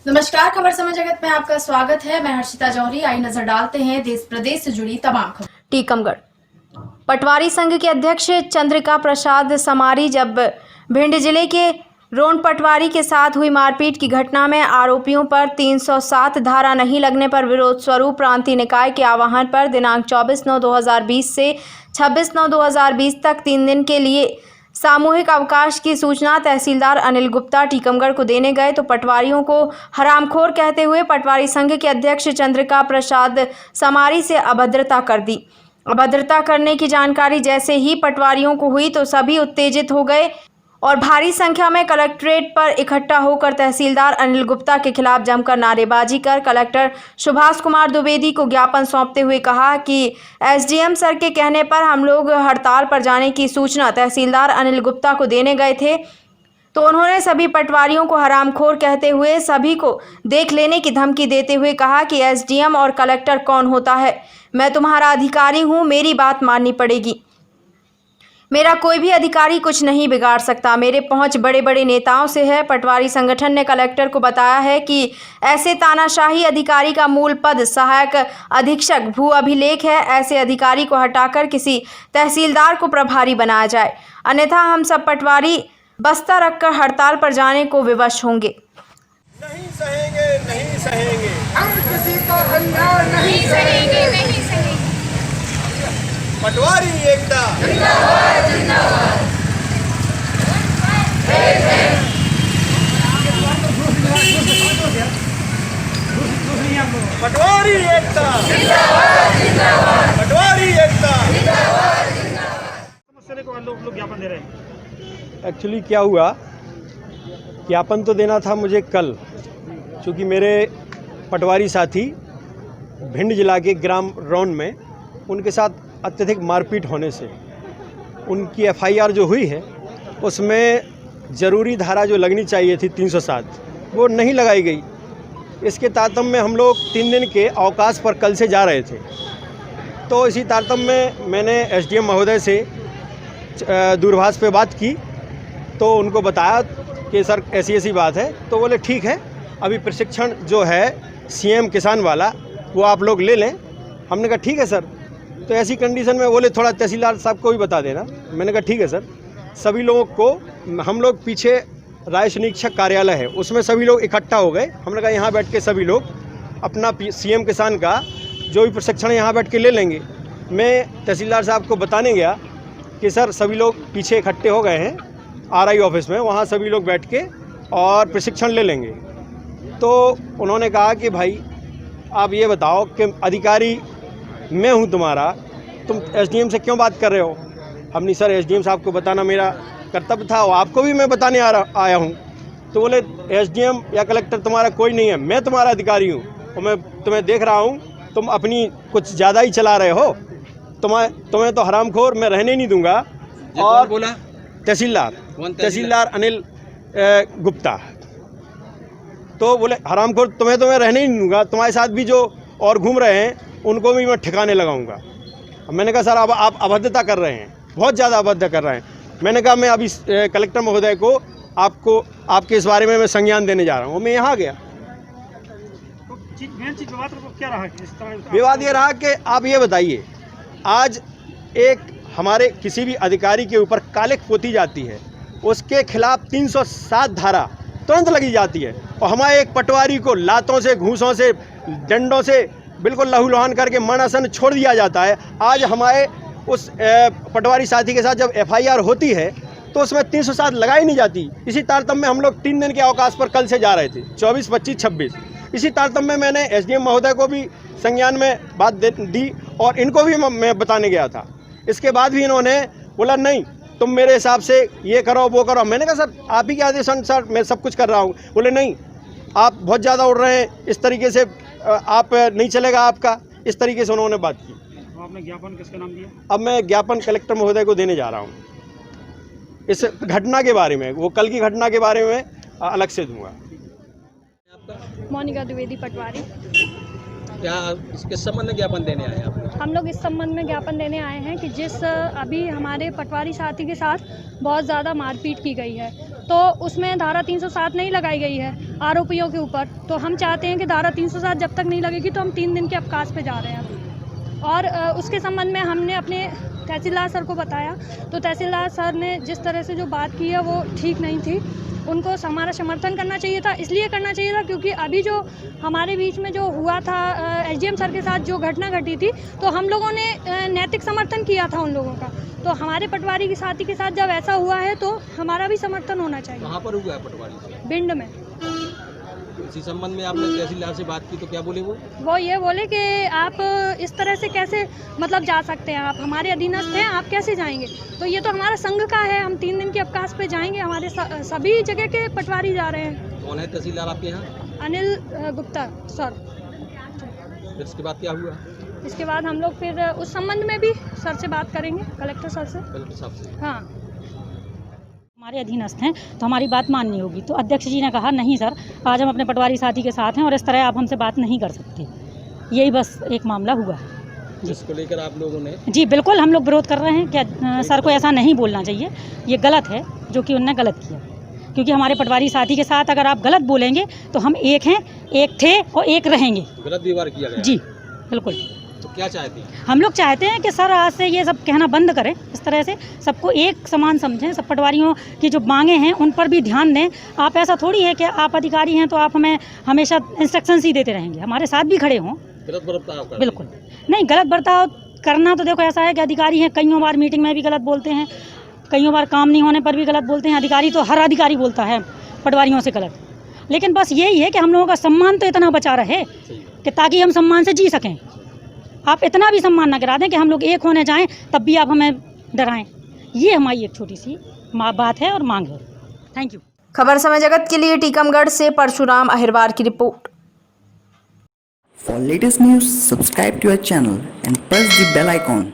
नमस्कार, खबर समय जगत में आपका स्वागत है। मैं हर्षिता जौहरी। आई नजर डालते हैं देश प्रदेश से जुड़ी तमाम खबर। टीकमगढ़ पटवारी संघ के अध्यक्ष चंद्रिका प्रसाद समारी जब भिंड जिले के रोन पटवारी के साथ हुई मारपीट की घटना में आरोपियों पर 307 धारा नहीं लगने पर विरोध स्वरूप प्रांतीय निकाय के आह्वान पर दिनांक 24/9/2020 से 26/9/2020 तक 3 दिन के लिए सामूहिक अवकाश की सूचना तहसीलदार अनिल गुप्ता टीकमगढ़ को देने गए तो पटवारियों को हरामखोर कहते हुए पटवारी संघ के अध्यक्ष चंद्रिका प्रसाद समारी से अभद्रता कर दी। अभद्रता करने की जानकारी जैसे ही पटवारियों को हुई तो सभी उत्तेजित हो गए और भारी संख्या में कलेक्ट्रेट पर इकट्ठा होकर तहसीलदार अनिल गुप्ता के खिलाफ जमकर नारेबाजी कर कलेक्टर सुभाष कुमार द्विवेदी को ज्ञापन सौंपते हुए कहा कि एसडीएम सर के कहने पर हम लोग हड़ताल पर जाने की सूचना तहसीलदार अनिल गुप्ता को देने गए थे तो उन्होंने सभी पटवारियों को हरामखोर कहते हुए सभी को देख लेने की धमकी देते हुए कहा कि एसडीएम और कलेक्टर कौन होता है, मैं तुम्हारा अधिकारी हूँ, मेरी बात माननी पड़ेगी। मेरा कोई भी अधिकारी कुछ नहीं बिगाड़ सकता, मेरे पहुंच बड़े बड़े नेताओं से है। पटवारी संगठन ने कलेक्टर को बताया है कि ऐसे तानाशाही अधिकारी का मूल पद सहायक अधीक्षक भू अभिलेख है। ऐसे अधिकारी को हटाकर किसी तहसीलदार को प्रभारी बनाया जाए, अन्यथा हम सब पटवारी बस्ता रखकर हड़ताल पर जाने को विवश होंगे। नहीं सहेंगे, नहीं सहेंगे, हम किसी को अन्याय नहीं सहेंगे, नहीं सहेंगे। पटवारी एकता जिंदाबाद, जिंदाबाद। पटवारी एकता जिंदाबाद, जिंदाबाद। पटवारी एकता। समस्या को लोग ज्ञापन दे रहे हैं। एक्चुअली क्या हुआ, ज्ञापन तो देना था मुझे कल, क्योंकि मेरे पटवारी साथी भिंड जिला के ग्राम रौन में उनके साथ अत्यधिक मारपीट होने से उनकी एफआईआर जो हुई है उसमें ज़रूरी धारा जो लगनी चाहिए थी 307 वो नहीं लगाई गई। इसके तारतम्य में हम लोग 3 दिन के अवकाश पर कल से जा रहे थे। तो इसी तारतम्य में मैंने एसडीएम महोदय से दूरभाष पे बात की तो उनको बताया कि सर ऐसी ऐसी बात है। तो बोले ठीक है, अभी प्रशिक्षण जो है सीएम किसान वाला वो आप लोग ले लें। हमने कहा ठीक है सर। तो ऐसी कंडीशन में बोले थोड़ा तहसीलदार साहब को भी बता देना। मैंने कहा ठीक है सर। सभी लोगों को हम लोग पीछे राय समीक्षक कार्यालय है उसमें सभी लोग इकट्ठा हो गए। हमने कहा यहाँ बैठ के सभी लोग अपना सीएम किसान का जो भी प्रशिक्षण यहाँ बैठ के ले लेंगे। मैं तहसीलदार साहब को बताने गया कि सर सभी लोग पीछे इकट्ठे हो गए हैं आरआई ऑफिस में, वहाँ सभी लोग बैठ के और प्रशिक्षण ले लेंगे। तो उन्होंने कहा कि भाई आप ये बताओ कि अधिकारी मैं हूँ तुम्हारा, तुम एसडीएम से क्यों बात कर रहे हो। हमने सर एसडीएम साहब को बताना मेरा कर्तव्य था और आपको भी मैं बताने आया हूँ। तो बोले एसडीएम या कलेक्टर तुम्हारा कोई नहीं है, मैं तुम्हारा अधिकारी हूँ और मैं तुम्हें देख रहा हूँ तुम अपनी कुछ ज़्यादा ही चला रहे हो। तुम्हें तो हरामखोर मैं रहने नहीं दूंगा। और बोला तहसीलदार अनिल गुप्ता। तो बोले हरामखोर तुम्हें तो मैं रहने ही नहीं दूंगा, तुम्हारे साथ भी जो और घूम रहे हैं उनको भी मैं ठिकाने लगाऊंगा। मैंने कहा सर अब आप अभद्रता कर रहे हैं, बहुत ज़्यादा अभद्र कर रहे हैं। मैंने कहा मैं अभी कलेक्टर महोदय को आपके इस बारे में मैं संज्ञान देने जा रहा हूँ। मैं यहाँ गया। विवाद क्या रहा इस तरह? विवाद ये रहा कि आप ये बताइए, आज एक हमारे किसी भी अधिकारी के ऊपर कालिख पोती जाती है, उसके खिलाफ 307 धारा तुरंत लगी जाती है और हमारे एक पटवारी को लातों से, घूंसों से, डंडों से बिल्कुल लहूलुहान करके मरणासन छोड़ दिया जाता है। आज हमारे उस पटवारी साथी के साथ जब एफआईआर होती है तो उसमें 307 लगाई नहीं जाती। इसी तारतम्य में हम लोग 3 दिन के अवकाश पर कल से जा रहे थे, 24, 25, 26। इसी तारतम्य में मैंने एसडीएम महोदय को भी संज्ञान में बात दी और इनको भी मैं बताने गया था। इसके बाद भी इन्होंने बोला नहीं तुम मेरे हिसाब से ये करो वो करो। मैंने कहा सर आप ही के आदेश अनुसार मैं सब कुछ कर रहा हूँ। बोले नहीं आप बहुत ज़्यादा उड़ रहे हैं, इस तरीके से आप नहीं चलेगा आपका। इस तरीके से उन्होंने बात की। तो आपने ज्ञापन किसका नाम दिया? अब मैं ज्ञापन कलेक्टर महोदय को देने जा रहा हूँ इस घटना के बारे में। वो कल की घटना के बारे में अलग से दूंगा। मोनिका द्विवेदी पटवारी। क्या किस संबंध में ज्ञापन देने आए आप? हम लोग इस संबंध में ज्ञापन देने आए हैं कि जिस अभी हमारे पटवारी साथी के साथ बहुत ज़्यादा मारपीट की गई है तो उसमें धारा 307 नहीं लगाई गई है आरोपियों के ऊपर। तो हम चाहते हैं कि धारा 307 जब तक नहीं लगेगी तो हम 3 दिन के अवकाश पे जा रहे हैं। और उसके संबंध में हमने अपने तहसीलदार सर को बताया, तो तहसीलदार सर ने जिस तरह से जो बात की है वो ठीक नहीं थी। उनको हमारा समर्थन करना चाहिए था, इसलिए करना चाहिए था क्योंकि अभी जो हमारे बीच में जो हुआ था एसडीएम सर के साथ जो घटना घटी थी, तो हम लोगों ने नैतिक समर्थन किया था उन लोगों का। तो हमारे पटवारी की साथी के साथ जब ऐसा हुआ है तो हमारा भी समर्थन होना चाहिए। कहाँ पर हुआ है पटवारी से? भिंड में। इसी संबंध में आपने तहसीलदार से बात की तो क्या बोले वो ये बोले कि आप इस तरह से कैसे मतलब जा सकते हैं, आप हमारे अधीनस्थ हैं, आप कैसे जाएंगे। तो ये तो हमारा संघ का है, हम 3 दिन के अवकाश पे जाएंगे। हमारे सभी जगह के पटवारी जा रहे हैं। कौन है तहसीलदार आपके यहाँ? अनिल गुप्ता सर। फिर इसके बाद क्या हुआ? इसके बाद हम लोग फिर उस संबंध में भी सर से बात करेंगे, कलेक्टर सर से। कलेक्टर साहब से? हाँ। हमारे अधीनस्थ हैं तो हमारी बात माननी होगी। तो अध्यक्ष जी ने कहा नहीं सर, आज हम अपने पटवारी साथी के साथ हैं और इस तरह आप हमसे बात नहीं कर सकते। यही बस एक मामला हुआ है जिसको लेकर आप लोगों ने? जी बिल्कुल, हम लोग विरोध कर रहे हैं कि सर को ऐसा नहीं बोलना चाहिए, ये गलत है जो कि उनने गलत किया। क्योंकि हमारे पटवारी साथी के साथ अगर आप गलत बोलेंगे तो हम एक हैं, एक थे और एक रहेंगे। गलत व्यवहार किया गया? जी बिल्कुल। तो क्या चाहते हैं? हम लोग चाहते हैं कि सर आज से ये सब कहना बंद करें, इस तरह से सबको एक समान समझें, सब पटवारियों की जो मांगे हैं उन पर भी ध्यान दें। आप ऐसा थोड़ी है कि आप अधिकारी हैं तो आप हमें हमेशा इंस्ट्रक्शंस ही देते रहेंगे, हमारे साथ भी खड़े हों। गलत बर्ताव करते हैं? बिल्कुल नहीं, गलत बर्ताव करना तो देखो ऐसा है कि अधिकारी हैं, कईयों बार मीटिंग में भी गलत बोलते हैं, कईयों बार काम नहीं होने पर भी गलत बोलते हैं। अधिकारी तो हर अधिकारी बोलता है पटवारियों से गलत, लेकिन बस यही है कि हम लोगों का सम्मान तो इतना बचा रहे कि ताकि हम सम्मान से जी सकें। आप इतना भी सम्मान ना गिरा दें कि हम लोग एक होने जाएं तब भी आप हमें डराएं। ये हमारी एक छोटी सी बात है और मांग है। Thank you. खबर समय जगत के लिए टीकमगढ़ से परशुराम अहिरवार की report. For latest news, subscribe to our channel and press the bell icon.